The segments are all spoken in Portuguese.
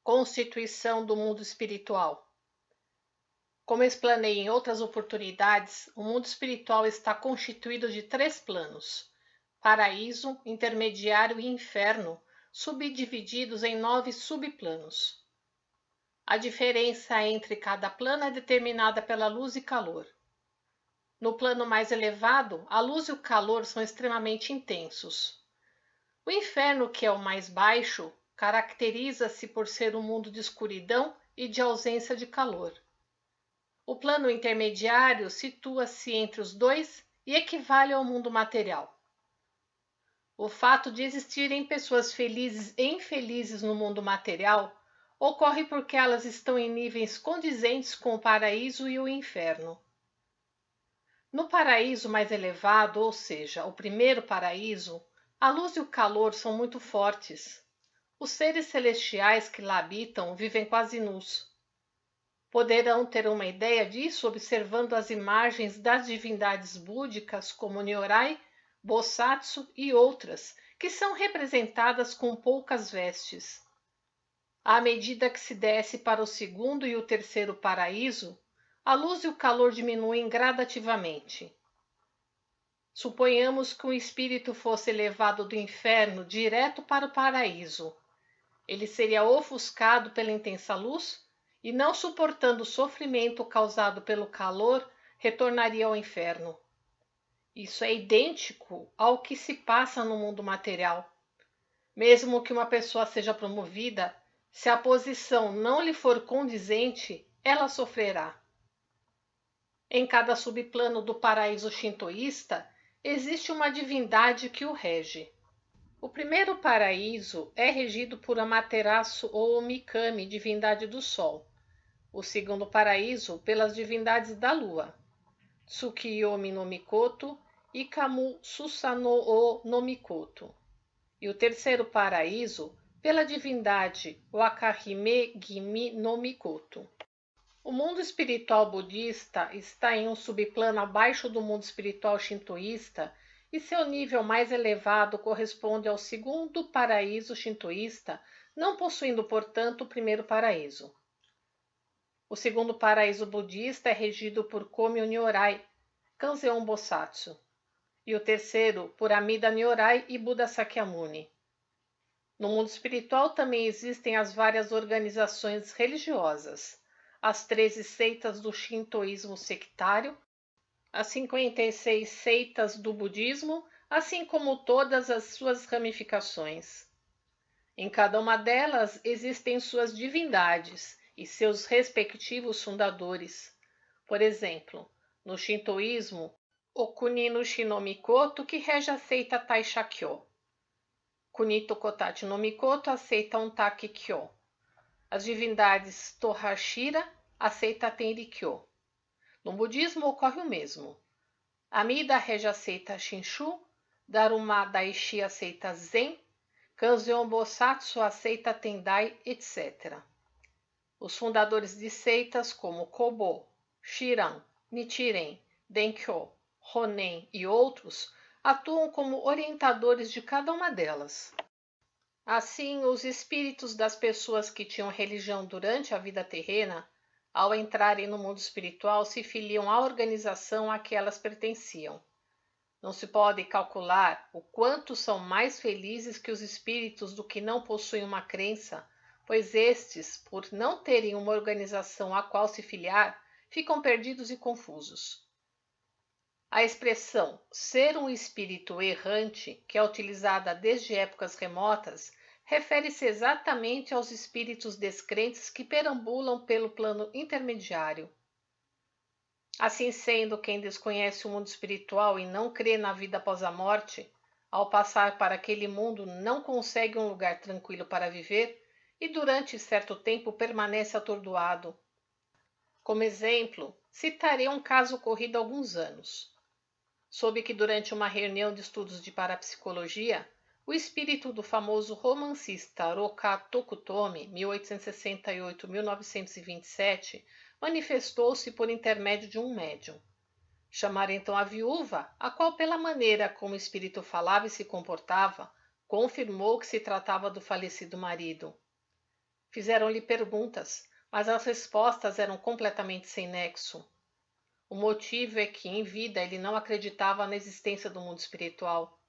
Constituição do mundo espiritual. Como explanei em outras oportunidades, o mundo espiritual está constituído de 3 planos: paraíso, intermediário e inferno, subdivididos em 9 subplanos. A diferença entre cada plano é determinada pela luz e calor. No plano mais elevado, a luz e o calor são extremamente intensos. O inferno, que é o mais baixo, caracteriza-se por ser um mundo de escuridão e de ausência de calor. O plano intermediário situa-se entre os dois e equivale ao mundo material. O fato de existirem pessoas felizes e infelizes no mundo material ocorre porque elas estão em níveis condizentes com o paraíso e o inferno. No paraíso mais elevado, ou seja, o primeiro paraíso, a luz e o calor são muito fortes. Os seres celestiais que lá habitam vivem quase nus. Poderão ter uma ideia disso observando as imagens das divindades búdicas como Nyorai, Bosatsu e outras, que são representadas com poucas vestes. À medida que se desce para o segundo e o terceiro paraíso, a luz e o calor diminuem gradativamente. Suponhamos que um espírito fosse levado do inferno direto para o paraíso. Ele seria ofuscado pela intensa luz e, não suportando o sofrimento causado pelo calor, retornaria ao inferno. Isso é idêntico ao que se passa no mundo material. Mesmo que uma pessoa seja promovida, se a posição não lhe for condizente, ela sofrerá. Em cada subplano do paraíso shintoísta, existe uma divindade que o rege. O primeiro paraíso é regido por Amaterasu ou Mikami, divindade do Sol. O segundo paraíso, pelas divindades da Lua, Tsukiyomi no Mikoto e Kamu Susanoo no Mikoto. E o terceiro paraíso, pela divindade Wakahime Gimi no Mikoto. O mundo espiritual budista está em um subplano abaixo do mundo espiritual shintoísta e seu nível mais elevado corresponde ao segundo paraíso shintoísta, não possuindo, portanto, o primeiro paraíso. O segundo paraíso budista é regido por Komyo Nyorai, Kanzeon Bosatsu, e o terceiro por Amida Nyorai e Buda Sakyamuni. No mundo espiritual também existem as várias organizações religiosas, as 13 seitas do shintoísmo sectário, as 56 seitas do budismo, assim como todas as suas ramificações. Em cada uma delas existem suas divindades e seus respectivos fundadores. Por exemplo, no shintoísmo, o Kuninushi no Mikoto, que rege a seita Taisha-kyo. Kunito Kotachi no Mikoto, a seita Ontaki-kyo. As divindades Tohashira, a seita Tenrikyo. No budismo ocorre o mesmo. Amida rege a seita Shinshu, Daruma Daishi a seita Zen, Kanzeon Bosatsu a seita Tendai, etc. Os fundadores de seitas como Kobo, Shiran, Nichiren, Denkyo, Honen e outros atuam como orientadores de cada uma delas. Assim, os espíritos das pessoas que tinham religião durante a vida terrena, ao entrarem no mundo espiritual, se filiam à organização a que elas pertenciam. Não se pode calcular o quanto são mais felizes que os espíritos do que não possuem uma crença, pois estes, por não terem uma organização a qual se filiar, ficam perdidos e confusos. A expressão ser um espírito errante, que é utilizada desde épocas remotas, refere-se exatamente aos espíritos descrentes que perambulam pelo plano intermediário. Assim sendo, quem desconhece o mundo espiritual e não crê na vida após a morte, ao passar para aquele mundo não consegue um lugar tranquilo para viver e durante certo tempo permanece atordoado. Como exemplo, citarei um caso ocorrido há alguns anos. Soube que durante uma reunião de estudos de parapsicologia, o espírito do famoso romancista Roka Tokutomi, 1868-1927, manifestou-se por intermédio de um médium. Chamaram então a viúva, a qual, pela maneira como o espírito falava e se comportava, confirmou que se tratava do falecido marido. Fizeram-lhe perguntas, mas as respostas eram completamente sem nexo. O motivo é que, em vida, ele não acreditava na existência do mundo espiritual.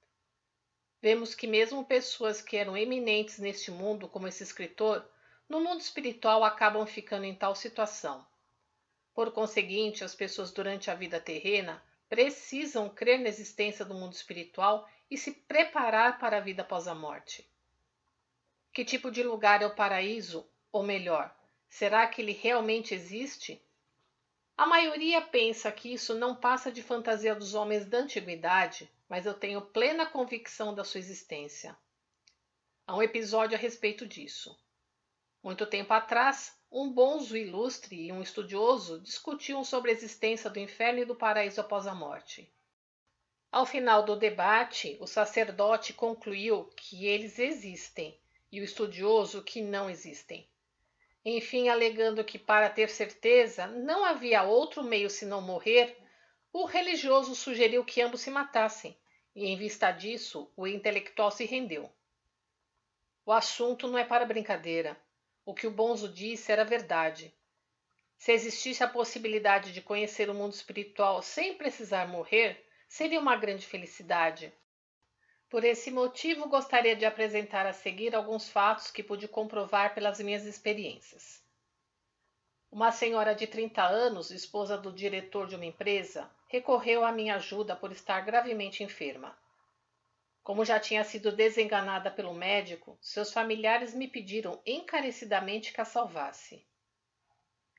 Vemos que mesmo pessoas que eram eminentes neste mundo, como esse escritor, no mundo espiritual acabam ficando em tal situação. Por conseguinte, as pessoas durante a vida terrena precisam crer na existência do mundo espiritual e se preparar para a vida após a morte. Que tipo de lugar é o paraíso? Ou melhor, será que ele realmente existe? A maioria pensa que isso não passa de fantasia dos homens da antiguidade, mas eu tenho plena convicção da sua existência. Há um episódio a respeito disso. Muito tempo atrás, um bonzo ilustre e um estudioso discutiam sobre a existência do inferno e do paraíso após a morte. Ao final do debate, o sacerdote concluiu que eles existem e o estudioso que não existem. Enfim, alegando que para ter certeza não havia outro meio senão morrer, o religioso sugeriu que ambos se matassem, e em vista disso, o intelectual se rendeu. O assunto não é para brincadeira. O que o bonzo disse era verdade. Se existisse a possibilidade de conhecer o mundo espiritual sem precisar morrer, seria uma grande felicidade. Por esse motivo, gostaria de apresentar a seguir alguns fatos que pude comprovar pelas minhas experiências. Uma senhora de 30 anos, esposa do diretor de uma empresa, recorreu à minha ajuda por estar gravemente enferma. Como já tinha sido desenganada pelo médico, seus familiares me pediram encarecidamente que a salvasse.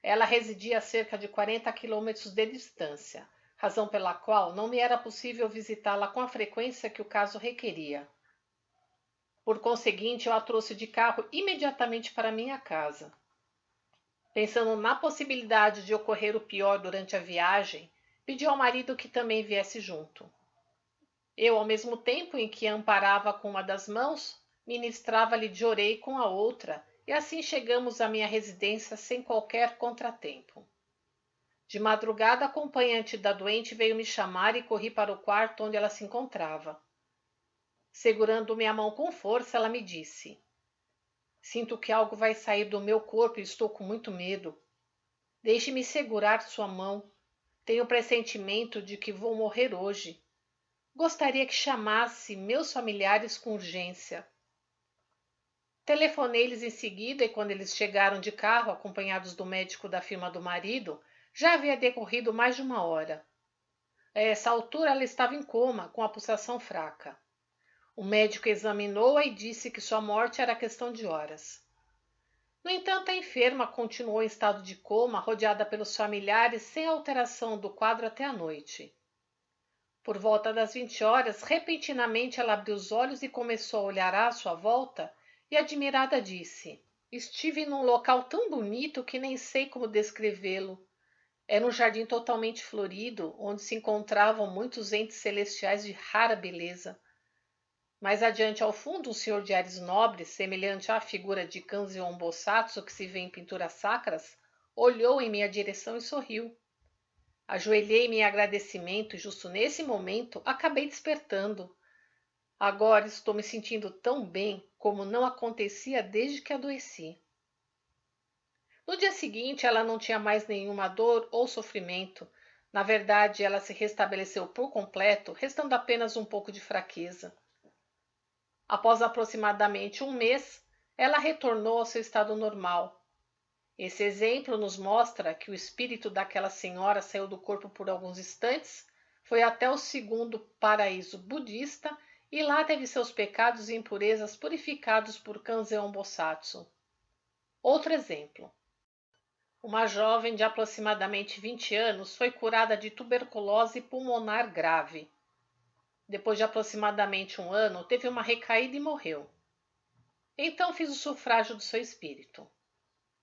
Ela residia a cerca de 40 quilômetros de distância, razão pela qual não me era possível visitá-la com a frequência que o caso requeria. Por conseguinte, eu a trouxe de carro imediatamente para minha casa. Pensando na possibilidade de ocorrer o pior durante a viagem, pedi ao marido que também viesse junto. Eu, ao mesmo tempo em que a amparava com uma das mãos, ministrava-lhe de orei com a outra, e assim chegamos à minha residência sem qualquer contratempo. De madrugada, a acompanhante da doente veio me chamar e corri para o quarto onde ela se encontrava. Segurando minha mão com força, ela me disse: "Sinto que algo vai sair do meu corpo e estou com muito medo. Deixe-me segurar sua mão. Tenho o pressentimento de que vou morrer hoje. Gostaria que chamasse meus familiares com urgência." Telefonei-lhes em seguida e quando eles chegaram de carro, acompanhados do médico da firma do marido, já havia decorrido mais de uma hora. A essa altura ela estava em coma, com a pulsação fraca. O médico examinou-a e disse que sua morte era questão de horas. No entanto, a enferma continuou em estado de coma, rodeada pelos familiares, sem alteração do quadro até a noite. Por volta das 20 horas, repentinamente ela abriu os olhos e começou a olhar à sua volta e, admirada, disse: "Estive num local tão bonito que nem sei como descrevê-lo. Era um jardim totalmente florido, onde se encontravam muitos entes celestiais de rara beleza. Mais adiante ao fundo, um senhor de ares nobres, semelhante à figura de Kanzeon Bosatsu que se vê em pinturas sacras, olhou em minha direção e sorriu. Ajoelhei-me em agradecimento e justo nesse momento acabei despertando. Agora estou me sentindo tão bem como não acontecia desde que adoeci." No dia seguinte, ela não tinha mais nenhuma dor ou sofrimento. Na verdade, ela se restabeleceu por completo, restando apenas um pouco de fraqueza. Após aproximadamente um mês, ela retornou ao seu estado normal. Esse exemplo nos mostra que o espírito daquela senhora saiu do corpo por alguns instantes, foi até o segundo paraíso budista e lá teve seus pecados e impurezas purificados por Kanzeon Bosatsu. Outro exemplo. Uma jovem de aproximadamente 20 anos foi curada de tuberculose pulmonar grave. Depois de aproximadamente um ano, teve uma recaída e morreu. Então fiz o sufrágio do seu espírito.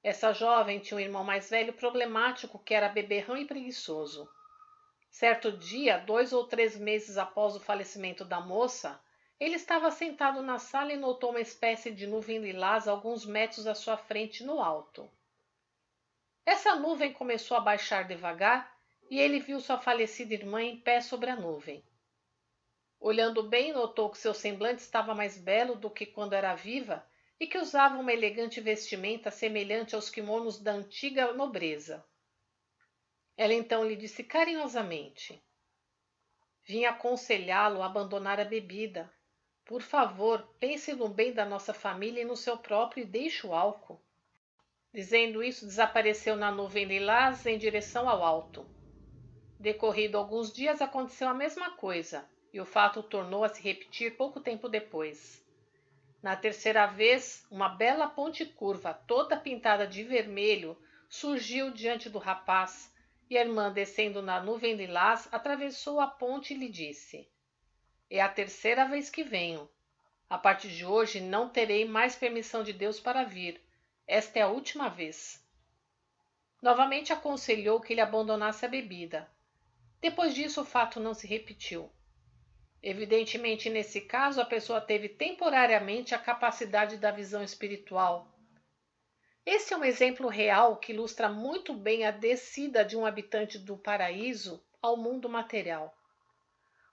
Essa jovem tinha um irmão mais velho problemático que era beberrão e preguiçoso. Certo dia, 2 ou 3 meses após o falecimento da moça, ele estava sentado na sala e notou uma espécie de nuvem lilás a alguns metros à sua frente no alto. Essa nuvem começou a baixar devagar e ele viu sua falecida irmã em pé sobre a nuvem. Olhando bem, notou que seu semblante estava mais belo do que quando era viva e que usava uma elegante vestimenta semelhante aos quimonos da antiga nobreza. Ela então lhe disse carinhosamente: vim aconselhá-lo a abandonar a bebida. Por favor, pense no bem da nossa família e no seu próprio e deixe o álcool. Dizendo isso, desapareceu na nuvem lilás em direção ao alto. Decorrido alguns dias, aconteceu a mesma coisa, e o fato tornou a se repetir pouco tempo depois. Na terceira vez, uma bela ponte curva, toda pintada de vermelho, surgiu diante do rapaz, e a irmã, descendo na nuvem lilás, atravessou a ponte e lhe disse: é a terceira vez que venho. A partir de hoje não terei mais permissão de Deus para vir. Esta é a última vez. Novamente aconselhou que ele abandonasse a bebida. Depois disso, o fato não se repetiu. Evidentemente, nesse caso, a pessoa teve temporariamente a capacidade da visão espiritual. Esse é um exemplo real que ilustra muito bem a descida de um habitante do paraíso ao mundo material.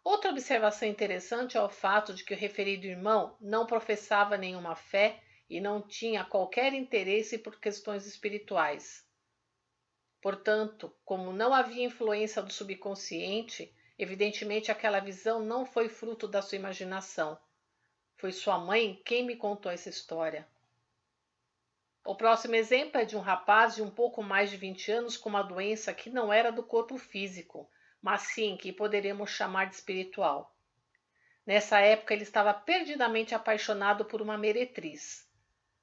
Outra observação interessante é o fato de que o referido irmão não professava nenhuma fé e não tinha qualquer interesse por questões espirituais. Portanto, como não havia influência do subconsciente, evidentemente aquela visão não foi fruto da sua imaginação. Foi sua mãe quem me contou essa história. O próximo exemplo é de um rapaz de um pouco mais de 20 anos com uma doença que não era do corpo físico, mas sim que poderíamos chamar de espiritual. Nessa época ele estava perdidamente apaixonado por uma meretriz.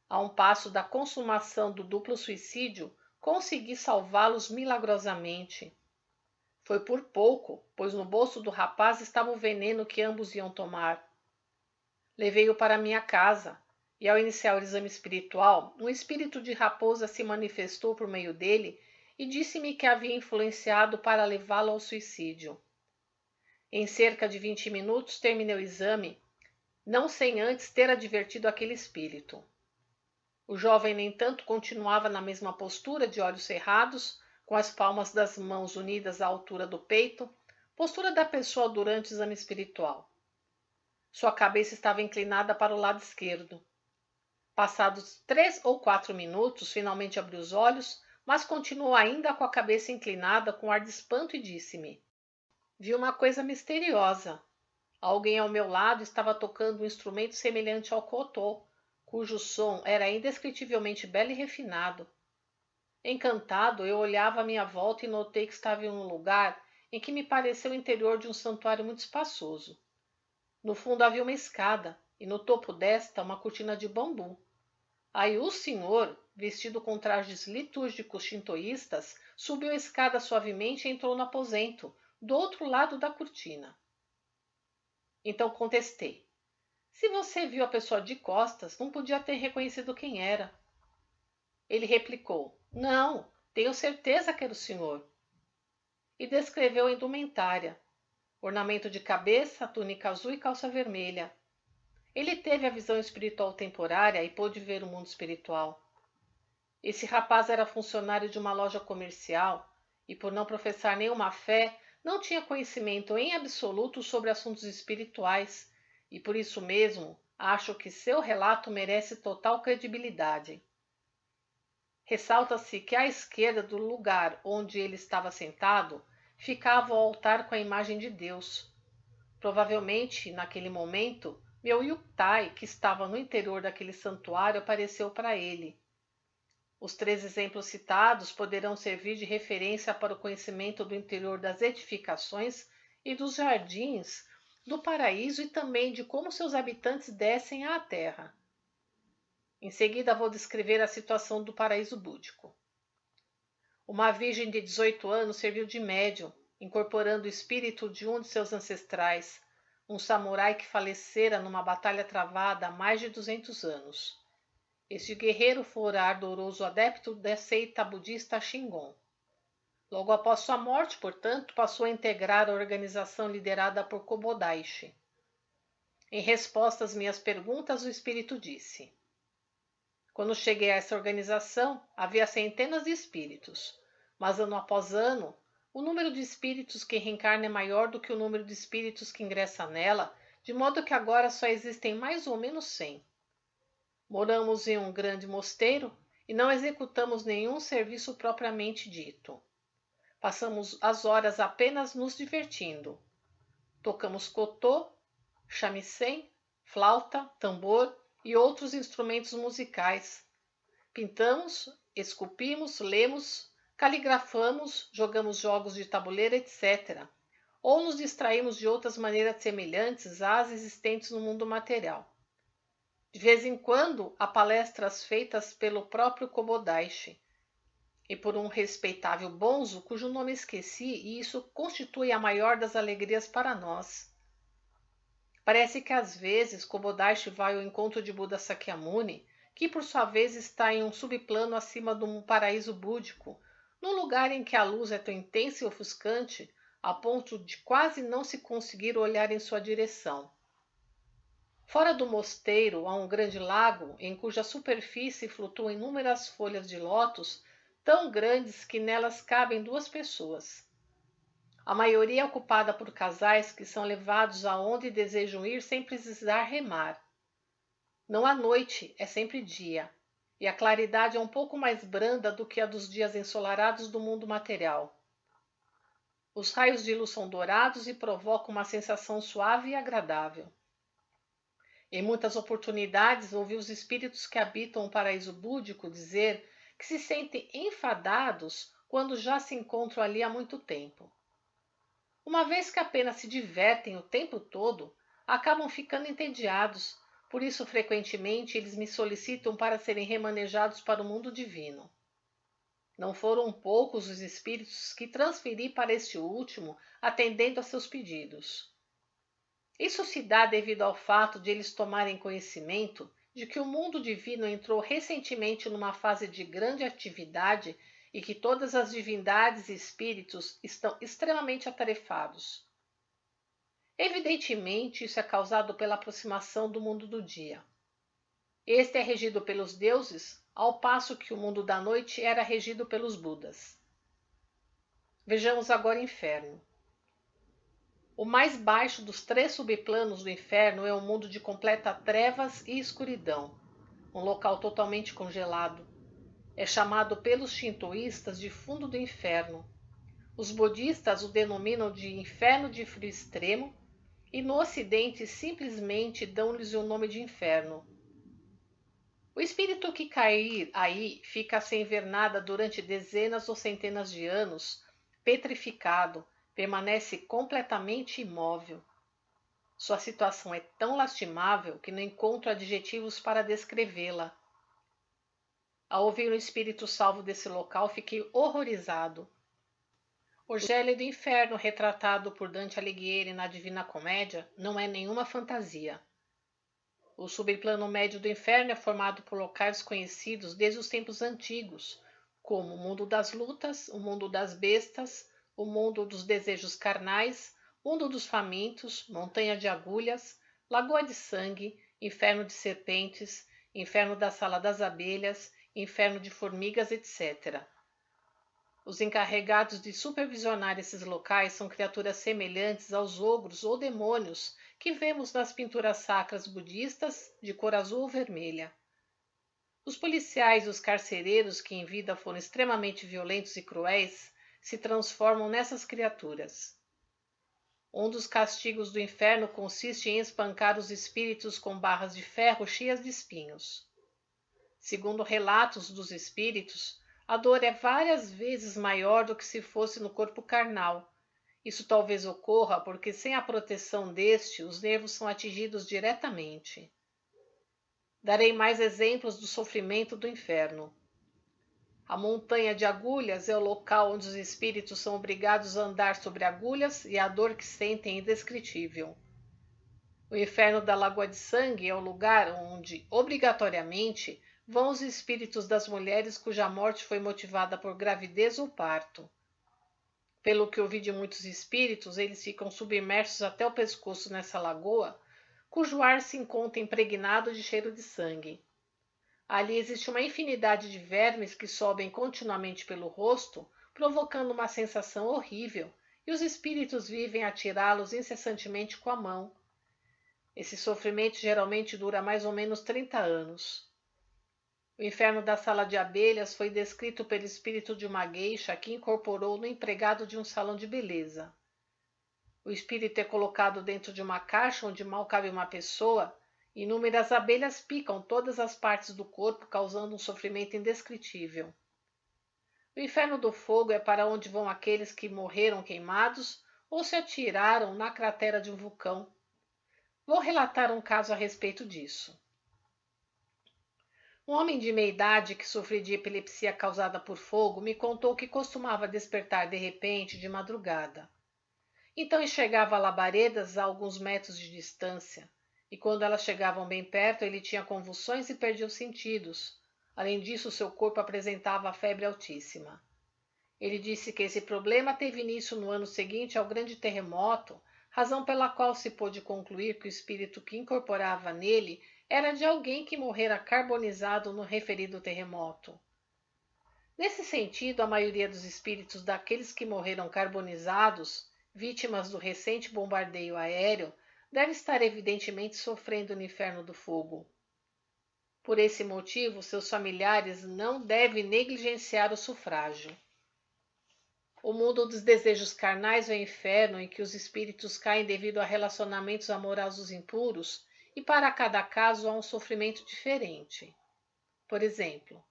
A um passo da consumação do duplo suicídio, consegui salvá-los milagrosamente. Foi por pouco, pois no bolso do rapaz estava o veneno que ambos iam tomar. Levei-o para minha casa, e ao iniciar o exame espiritual, um espírito de raposa se manifestou por meio dele e disse-me que havia influenciado para levá-lo ao suicídio. Em cerca de 20 minutos terminei o exame, não sem antes ter advertido aquele espírito. O jovem, no entanto, continuava na mesma postura, de olhos cerrados, com as palmas das mãos unidas à altura do peito, postura da pessoa durante o exame espiritual. Sua cabeça estava inclinada para o lado esquerdo. Passados 3 ou 4 minutos, finalmente abriu os olhos, mas continuou ainda com a cabeça inclinada, com ar de espanto, e disse-me: vi uma coisa misteriosa. Alguém ao meu lado estava tocando um instrumento semelhante ao cotô, cujo som era indescritivelmente belo e refinado. Encantado, eu olhava à minha volta e notei que estava em um lugar em que me pareceu o interior de um santuário muito espaçoso. No fundo havia uma escada, e no topo desta uma cortina de bambu. Aí o senhor, vestido com trajes litúrgicos shintoístas, subiu a escada suavemente e entrou no aposento, do outro lado da cortina. Então contestei: se você viu a pessoa de costas, não podia ter reconhecido quem era. Ele replicou: não, tenho certeza que era o senhor. E descreveu a indumentária: ornamento de cabeça, túnica azul e calça vermelha. Ele teve a visão espiritual temporária e pôde ver o mundo espiritual. Esse rapaz era funcionário de uma loja comercial e, por não professar nenhuma fé, não tinha conhecimento em absoluto sobre assuntos espirituais, e por isso mesmo acho que seu relato merece total credibilidade. Ressalta-se que à esquerda do lugar onde ele estava sentado ficava o altar com a imagem de Deus. Provavelmente, naquele momento, meu Yuktai, que estava no interior daquele santuário, apareceu para ele. Os 3 exemplos citados poderão servir de referência para o conhecimento do interior das edificações e dos jardins do paraíso e também de como seus habitantes descem à terra. Em seguida, vou descrever a situação do paraíso búdico. Uma virgem de 18 anos serviu de médium, incorporando o espírito de um de seus ancestrais, um samurai que falecera numa batalha travada há mais de 200 anos. Este guerreiro fora ardoroso adepto da seita budista Shingon. Logo após sua morte, portanto, passou a integrar a organização liderada por Kobodaishi. Em resposta às minhas perguntas, o espírito disse: quando cheguei a essa organização, havia centenas de espíritos, mas ano após ano, o número de espíritos que reencarna é maior do que o número de espíritos que ingressa nela, de modo que agora só existem mais ou menos 100. Moramos em um grande mosteiro e não executamos nenhum serviço propriamente dito. Passamos as horas apenas nos divertindo. Tocamos cotô, shamisen, flauta, tambor e outros instrumentos musicais. Pintamos, esculpimos, lemos, caligrafamos, jogamos jogos de tabuleiro, etc. Ou nos distraímos de outras maneiras semelhantes às existentes no mundo material. De vez em quando, há palestras feitas pelo próprio Kobodaishi e por um respeitável bonzo cujo nome esqueci, e isso constitui a maior das alegrias para nós. Parece que às vezes Kobodaishi vai ao encontro de Buda Sakyamuni, que por sua vez está em um subplano acima de um paraíso búdico, num lugar em que a luz é tão intensa e ofuscante a ponto de quase não se conseguir olhar em sua direção. Fora do mosteiro há um grande lago em cuja superfície flutuam inúmeras folhas de lótus tão grandes que nelas cabem 2 pessoas. A maioria é ocupada por casais que são levados aonde desejam ir sem precisar remar. Não há noite, é sempre dia, e a claridade é um pouco mais branda do que a dos dias ensolarados do mundo material. Os raios de luz são dourados e provocam uma sensação suave e agradável. Em muitas oportunidades, ouvi os espíritos que habitam o paraíso búdico dizer que se sentem enfadados quando já se encontram ali há muito tempo. Uma vez que apenas se divertem o tempo todo, acabam ficando entediados, por isso frequentemente eles me solicitam para serem remanejados para o mundo divino. Não foram poucos os espíritos que transferi para este último, atendendo a seus pedidos. Isso se dá devido ao fato de eles tomarem conhecimento de que o mundo divino entrou recentemente numa fase de grande atividade e que todas as divindades e espíritos estão extremamente atarefados. Evidentemente, isso é causado pela aproximação do mundo do dia. Este é regido pelos deuses, ao passo que o mundo da noite era regido pelos Budas. Vejamos agora o inferno. O mais baixo dos 3 subplanos do inferno é um mundo de completa trevas e escuridão, um local totalmente congelado. É chamado pelos shintoístas de fundo do inferno. Os budistas o denominam de inferno de frio extremo e no ocidente simplesmente dão-lhes o nome de inferno. O espírito que cair aí fica sem ver nada durante dezenas ou centenas de anos, petrificado, permanece completamente imóvel. Sua situação é tão lastimável que não encontro adjetivos para descrevê-la. Ao ouvir um espírito salvo desse local, fiquei horrorizado. O gélido inferno retratado por Dante Alighieri na Divina Comédia não é nenhuma fantasia. O subplano médio do inferno é formado por locais desconhecidos desde os tempos antigos, como o mundo das lutas, o mundo das bestas, o mundo dos desejos carnais, mundo dos famintos, montanha de agulhas, lagoa de sangue, inferno de serpentes, inferno da sala das abelhas, inferno de formigas, etc. Os encarregados de supervisionar esses locais são criaturas semelhantes aos ogros ou demônios que vemos nas pinturas sacras budistas de cor azul ou vermelha. Os policiais e os carcereiros, que em vida foram extremamente violentos e cruéis, se transformam nessas criaturas. Um dos castigos do inferno consiste em espancar os espíritos com barras de ferro cheias de espinhos. Segundo relatos dos espíritos, a dor é várias vezes maior do que se fosse no corpo carnal. Isso talvez ocorra porque, sem a proteção deste, os nervos são atingidos diretamente. Darei mais exemplos do sofrimento do inferno. A montanha de agulhas é o local onde os espíritos são obrigados a andar sobre agulhas e a dor que sentem é indescritível. O inferno da Lagoa de Sangue é o lugar onde, obrigatoriamente, vão os espíritos das mulheres cuja morte foi motivada por gravidez ou parto. Pelo que ouvi de muitos espíritos, eles ficam submersos até o pescoço nessa lagoa, cujo ar se encontra impregnado de cheiro de sangue. Ali existe uma infinidade de vermes que sobem continuamente pelo rosto, provocando uma sensação horrível, e os espíritos vivem a tirá-los incessantemente com a mão. Esse sofrimento geralmente dura mais ou menos 30 anos. O inferno da sala de abelhas foi descrito pelo espírito de uma geisha que incorporou no empregado de um salão de beleza. O espírito é colocado dentro de uma caixa onde mal cabe uma pessoa. Inúmeras abelhas picam todas as partes do corpo, causando um sofrimento indescritível. O inferno do fogo é para onde vão aqueles que morreram queimados ou se atiraram na cratera de um vulcão. Vou relatar um caso a respeito disso. Um homem de meia idade que sofria de epilepsia causada por fogo me contou que costumava despertar de repente de madrugada. Então enxergava labaredas a alguns metros de distância, e quando elas chegavam bem perto, ele tinha convulsões e perdia os sentidos. Além disso, seu corpo apresentava febre altíssima. Ele disse que esse problema teve início no ano seguinte ao grande terremoto, razão pela qual se pôde concluir que o espírito que incorporava nele era de alguém que morrera carbonizado no referido terremoto. Nesse sentido, a maioria dos espíritos daqueles que morreram carbonizados, vítimas do recente bombardeio aéreo, deve estar evidentemente sofrendo no inferno do fogo. Por esse motivo, seus familiares não devem negligenciar o sufrágio. O mundo dos desejos carnais é o inferno em que os espíritos caem devido a relacionamentos amorosos impuros, e para cada caso há um sofrimento diferente. Por exemplo,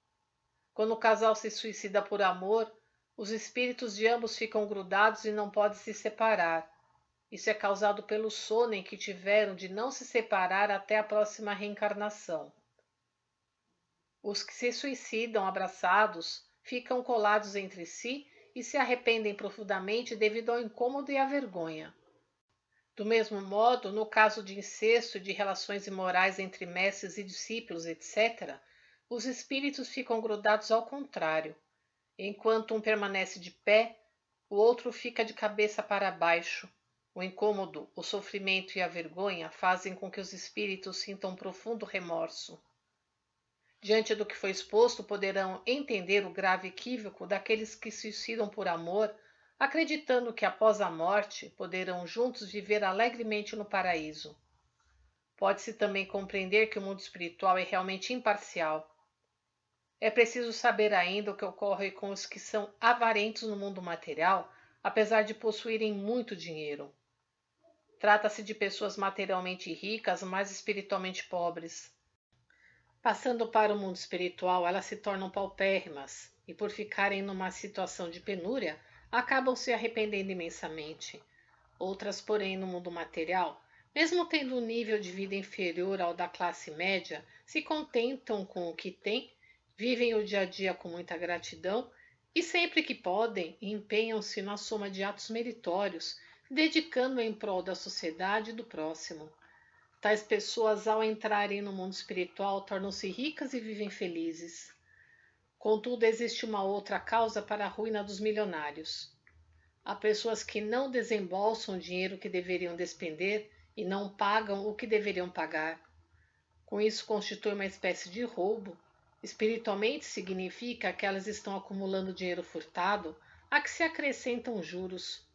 quando o casal se suicida por amor, os espíritos de ambos ficam grudados e não podem se separar. Isso é causado pelo sono em que tiveram de não se separar até a próxima reencarnação. Os que se suicidam abraçados ficam colados entre si e se arrependem profundamente devido ao incômodo e à vergonha. Do mesmo modo, no caso de incesto e de relações imorais entre mestres e discípulos, etc., os espíritos ficam grudados ao contrário. Enquanto um permanece de pé, o outro fica de cabeça para baixo. O incômodo, o sofrimento e a vergonha fazem com que os espíritos sintam profundo remorso. Diante do que foi exposto, poderão entender o grave equívoco daqueles que se suicidam por amor, acreditando que após a morte poderão juntos viver alegremente no paraíso. Pode-se também compreender que o mundo espiritual é realmente imparcial. É preciso saber ainda o que ocorre com os que são avarentos no mundo material, apesar de possuírem muito dinheiro. Trata-se de pessoas materialmente ricas, mas espiritualmente pobres. Passando para o mundo espiritual, elas se tornam paupérrimas e, por ficarem numa situação de penúria, acabam se arrependendo imensamente. Outras, porém, no mundo material, mesmo tendo um nível de vida inferior ao da classe média, se contentam com o que têm, vivem o dia a dia com muita gratidão e, sempre que podem, empenham-se na soma de atos meritórios, dedicando em prol da sociedade e do próximo. Tais pessoas, ao entrarem no mundo espiritual, tornam-se ricas e vivem felizes. Contudo, existe uma outra causa para a ruína dos milionários. Há pessoas que não desembolsam o dinheiro que deveriam despender e não pagam o que deveriam pagar. Com isso, constitui uma espécie de roubo. Espiritualmente, significa que elas estão acumulando dinheiro furtado, a que se acrescentam juros.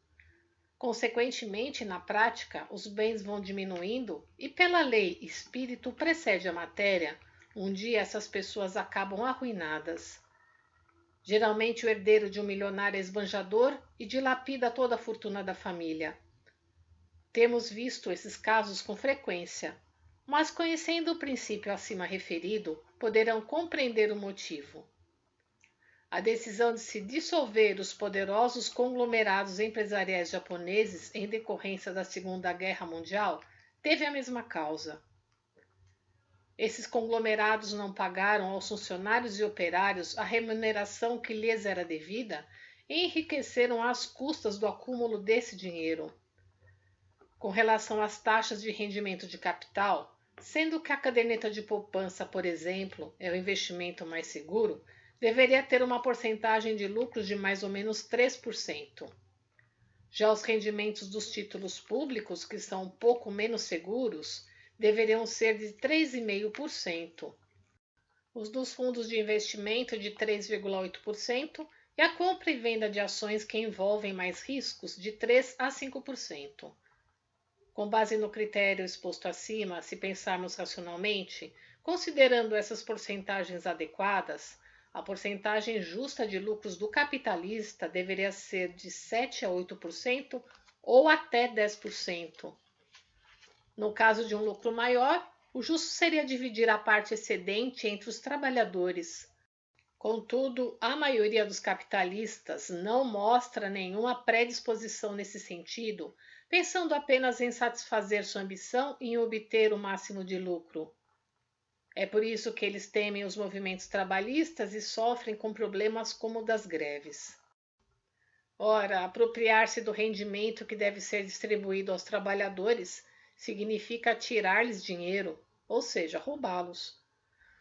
Consequentemente, na prática, os bens vão diminuindo e, pela lei espírito precede a matéria, um dia essas pessoas acabam arruinadas. Geralmente, o herdeiro de um milionário é esbanjador e dilapida toda a fortuna da família. Temos visto esses casos com frequência, mas conhecendo o princípio acima referido, poderão compreender o motivo. A decisão de se dissolver os poderosos conglomerados empresariais japoneses em decorrência da Segunda Guerra Mundial teve a mesma causa. Esses conglomerados não pagaram aos funcionários e operários a remuneração que lhes era devida e enriqueceram às custas do acúmulo desse dinheiro. Com relação às taxas de rendimento de capital, sendo que a caderneta de poupança, por exemplo, é o investimento mais seguro, deveria ter uma porcentagem de lucros de mais ou menos 3%. Já os rendimentos dos títulos públicos, que são um pouco menos seguros, deveriam ser de 3,5%. Os dos fundos de investimento de 3,8% e a compra e venda de ações que envolvem mais riscos de 3 a 5%. Com base no critério exposto acima, se pensarmos racionalmente, Considerando essas porcentagens adequadas, a porcentagem justa de lucros do capitalista deveria ser de 7 a 8% ou até 10%. No caso de um lucro maior, o justo seria dividir a parte excedente entre os trabalhadores. Contudo, a maioria dos capitalistas não mostra nenhuma predisposição nesse sentido, pensando apenas em satisfazer sua ambição e em obter o máximo de lucro. É por isso que eles temem os movimentos trabalhistas e sofrem com problemas como o das greves. Ora, apropriar-se do rendimento que deve ser distribuído aos trabalhadores significa tirar-lhes dinheiro, ou seja, roubá-los.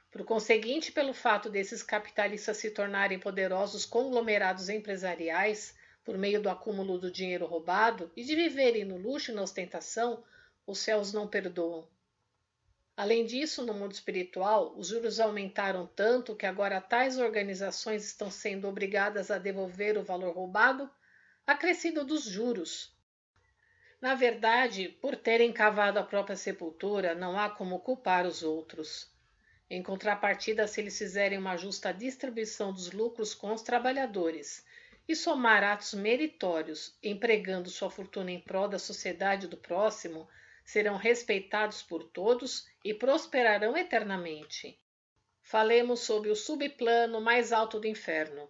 Por conseguinte, pelo fato desses capitalistas se tornarem poderosos conglomerados empresariais por meio do acúmulo do dinheiro roubado e de viverem no luxo e na ostentação, os céus não perdoam. Além disso, no mundo espiritual, os juros aumentaram tanto que agora tais organizações estão sendo obrigadas a devolver o valor roubado, acrescido dos juros. Na verdade, por terem cavado a própria sepultura, não há como culpar os outros. Em contrapartida, se eles fizerem uma justa distribuição dos lucros com os trabalhadores e somar atos meritórios, empregando sua fortuna em prol da sociedade do próximo, serão respeitados por todos e prosperarão eternamente. Falemos sobre o subplano mais alto do inferno.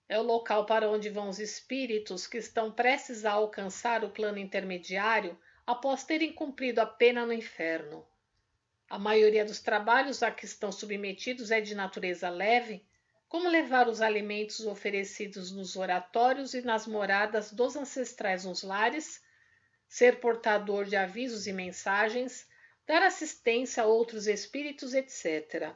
É o local para onde vão os espíritos que estão prestes a alcançar o plano intermediário após terem cumprido a pena no inferno. A maioria dos trabalhos a que estão submetidos é de natureza leve, como levar os alimentos oferecidos nos oratórios e nas moradas dos ancestrais nos lares, ser portador de avisos e mensagens, dar assistência a outros espíritos, etc.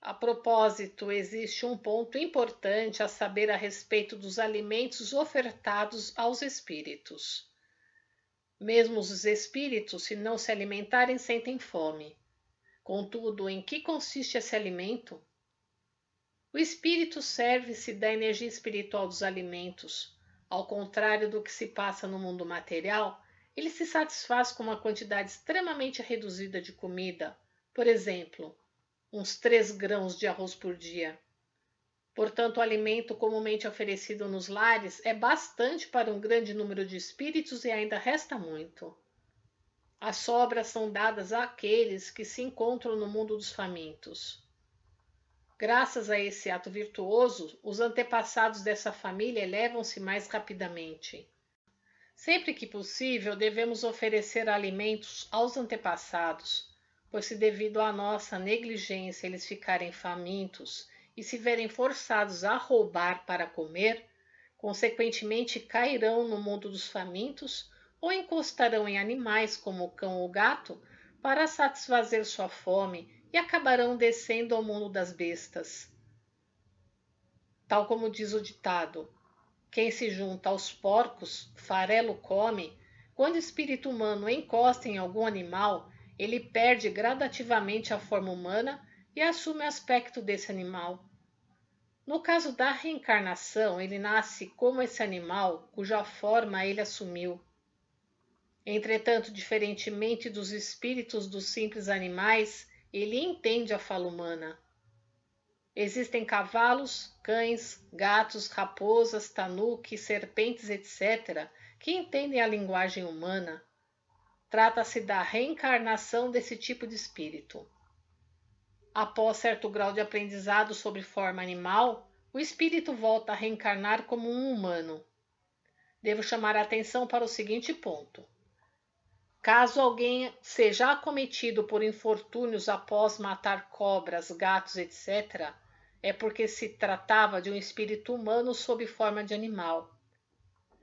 A propósito, existe um ponto importante a saber a respeito dos alimentos ofertados aos espíritos. Mesmo os espíritos, se não se alimentarem, sentem fome. Contudo, em que consiste esse alimento? O espírito serve-se da energia espiritual dos alimentos. Ao contrário do que se passa no mundo material, ele se satisfaz com uma quantidade extremamente reduzida de comida, por exemplo, uns 3 grãos de arroz por dia. Portanto, o alimento comumente oferecido nos lares é bastante para um grande número de espíritos e ainda resta muito. As sobras são dadas àqueles que se encontram no mundo dos famintos. Graças a esse ato virtuoso, os antepassados dessa família elevam-se mais rapidamente. Sempre que possível, devemos oferecer alimentos aos antepassados, pois se devido à nossa negligência eles ficarem famintos e se verem forçados a roubar para comer, consequentemente cairão no mundo dos famintos ou encostarão em animais como o cão ou gato para satisfazer sua fome e acabarão descendo ao mundo das bestas. Tal como diz o ditado, quem se junta aos porcos, farelo come. Quando o espírito humano encosta em algum animal, ele perde gradativamente a forma humana e assume o aspecto desse animal. No caso da reencarnação, ele nasce como esse animal, cuja forma ele assumiu. Entretanto, diferentemente dos espíritos dos simples animais, ele entende a fala humana. Existem cavalos, cães, gatos, raposas, tanuques, serpentes, etc., que entendem a linguagem humana. Trata-se da reencarnação desse tipo de espírito. Após certo grau de aprendizado sobre forma animal, o espírito volta a reencarnar como um humano. Devo chamar a atenção para o seguinte ponto. Caso alguém seja acometido por infortúnios após matar cobras, gatos, etc., é porque se tratava de um espírito humano sob forma de animal.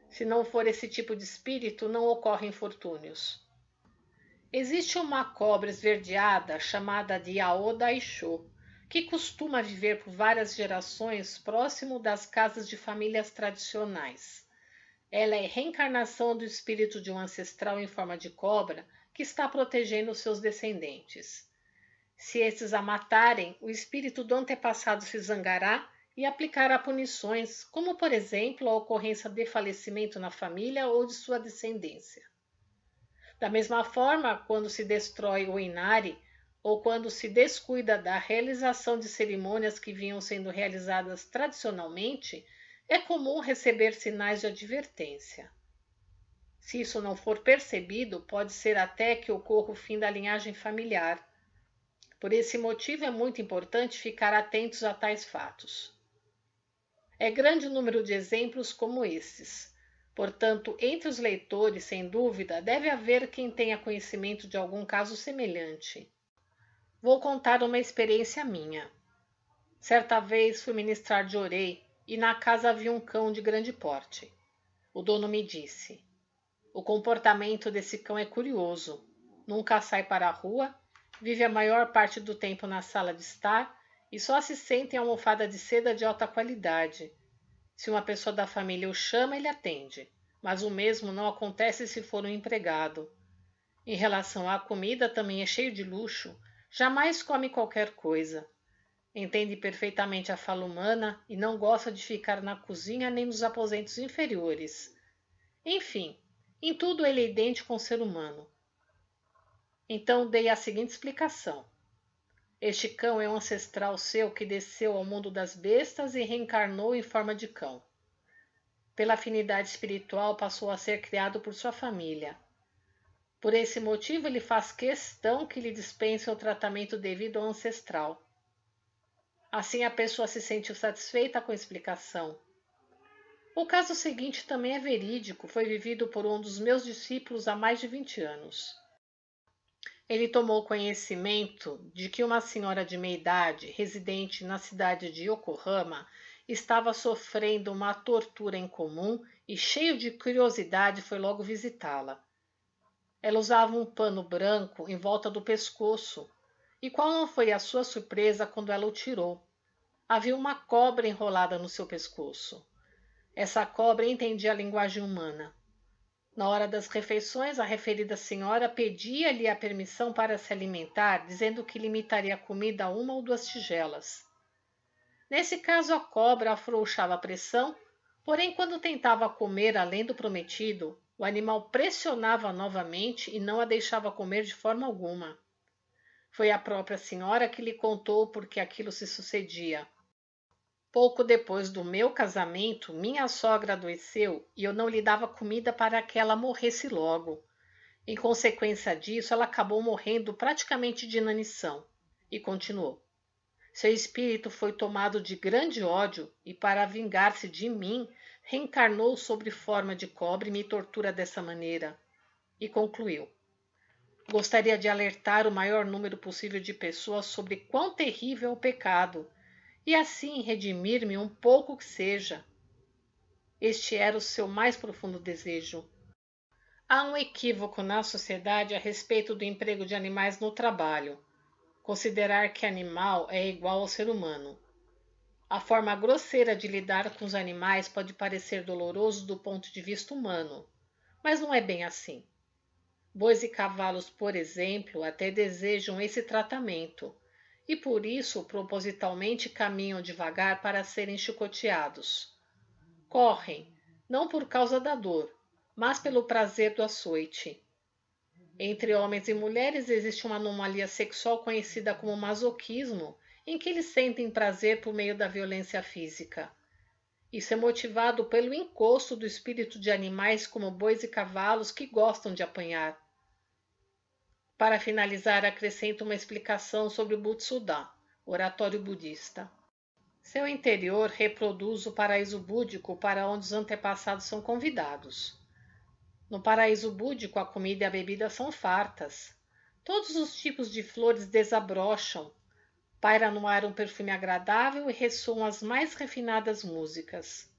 Se não for esse tipo de espírito, não ocorrem infortúnios. Existe uma cobra esverdeada chamada de Aodaisho, que costuma viver por várias gerações próximo das casas de famílias tradicionais. Ela é reencarnação do espírito de um ancestral em forma de cobra que está protegendo seus descendentes. Se esses a matarem, o espírito do antepassado se zangará e aplicará punições, como por exemplo a ocorrência de falecimento na família ou de sua descendência. Da mesma forma, quando se destrói o Inari, ou quando se descuida da realização de cerimônias que vinham sendo realizadas tradicionalmente, é comum receber sinais de advertência. Se isso não for percebido, pode ser até que ocorra o fim da linhagem familiar. Por esse motivo, é muito importante ficar atentos a tais fatos. É grande o número de exemplos como esses. Portanto, entre os leitores, sem dúvida, deve haver quem tenha conhecimento de algum caso semelhante. Vou contar uma experiência minha. Certa vez fui ministrar de orei e na casa havia um cão de grande porte. O dono me disse: "O comportamento desse cão é curioso. Nunca sai para a rua, vive a maior parte do tempo na sala de estar e só se senta em almofada de seda de alta qualidade. Se uma pessoa da família o chama, ele atende, mas o mesmo não acontece se for um empregado. Em relação à comida, também é cheio de luxo, jamais come qualquer coisa. Entende perfeitamente a fala humana e não gosta de ficar na cozinha nem nos aposentos inferiores. Enfim, em tudo ele é idêntico com o ser humano." Então dei a seguinte explicação: este cão é um ancestral seu que desceu ao mundo das bestas e reencarnou em forma de cão. Pela afinidade espiritual passou a ser criado por sua família. Por esse motivo ele faz questão que lhe dispensem o tratamento devido ao ancestral. Assim a pessoa se sentiu satisfeita com a explicação. O caso seguinte também é verídico, foi vivido por um dos meus discípulos há mais de 20 anos. Ele tomou conhecimento de que uma senhora de meia idade, residente na cidade de Yokohama, estava sofrendo uma tortura incomum e, cheio de curiosidade, foi logo visitá-la. Ela usava um pano branco em volta do pescoço, e qual não foi a sua surpresa quando ela o tirou? Havia uma cobra enrolada no seu pescoço. Essa cobra entendia a linguagem humana. Na hora das refeições, a referida senhora pedia-lhe a permissão para se alimentar, dizendo que limitaria a comida a 1 ou 2 tigelas. Nesse caso, a cobra afrouxava a pressão, porém, quando tentava comer além do prometido, o animal pressionava novamente e não a deixava comer de forma alguma. Foi a própria senhora que lhe contou por que aquilo se sucedia. Pouco depois do meu casamento, minha sogra adoeceu e eu não lhe dava comida para que ela morresse logo. Em consequência disso, ela acabou morrendo praticamente de inanição. E continuou: seu espírito foi tomado de grande ódio e, para vingar-se de mim, reencarnou sob forma de cobra e me tortura dessa maneira. E concluiu: gostaria de alertar o maior número possível de pessoas sobre quão terrível é o pecado, e assim redimir-me um pouco que seja. Este era o seu mais profundo desejo. Há um equívoco na sociedade a respeito do emprego de animais no trabalho. Considerar que animal é igual ao ser humano. A forma grosseira de lidar com os animais pode parecer doloroso do ponto de vista humano, mas não é bem assim. Bois e cavalos, por exemplo, até desejam esse tratamento, e por isso propositalmente caminham devagar para serem chicoteados. Correm, não por causa da dor, mas pelo prazer do açoite. Entre homens e mulheres existe uma anomalia sexual conhecida como masoquismo, em que eles sentem prazer por meio da violência física. Isso é motivado pelo encosto do espírito de animais como bois e cavalos que gostam de apanhar. Para finalizar, acrescento uma explicação sobre o Butsudan, oratório budista. Seu interior reproduz o paraíso búdico para onde os antepassados são convidados. No paraíso búdico, a comida e a bebida são fartas. Todos os tipos de flores desabrocham. Paira no ar um perfume agradável e ressoam as mais refinadas músicas.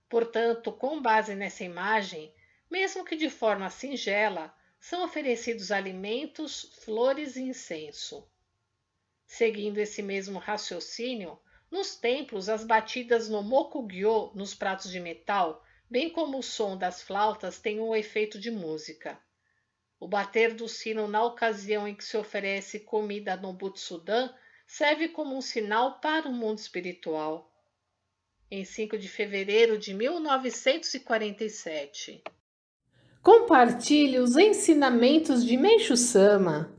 Portanto, com base nessa imagem, mesmo que de forma singela, são oferecidos alimentos, flores e incenso. Seguindo esse mesmo raciocínio, nos templos as batidas no mokugyo, nos pratos de metal, bem como o som das flautas, têm um efeito de música. O bater do sino na ocasião em que se oferece comida no Butsudan serve como um sinal para o mundo espiritual. Em 5 de fevereiro de 1947. Compartilhe os ensinamentos de Meishu Sama.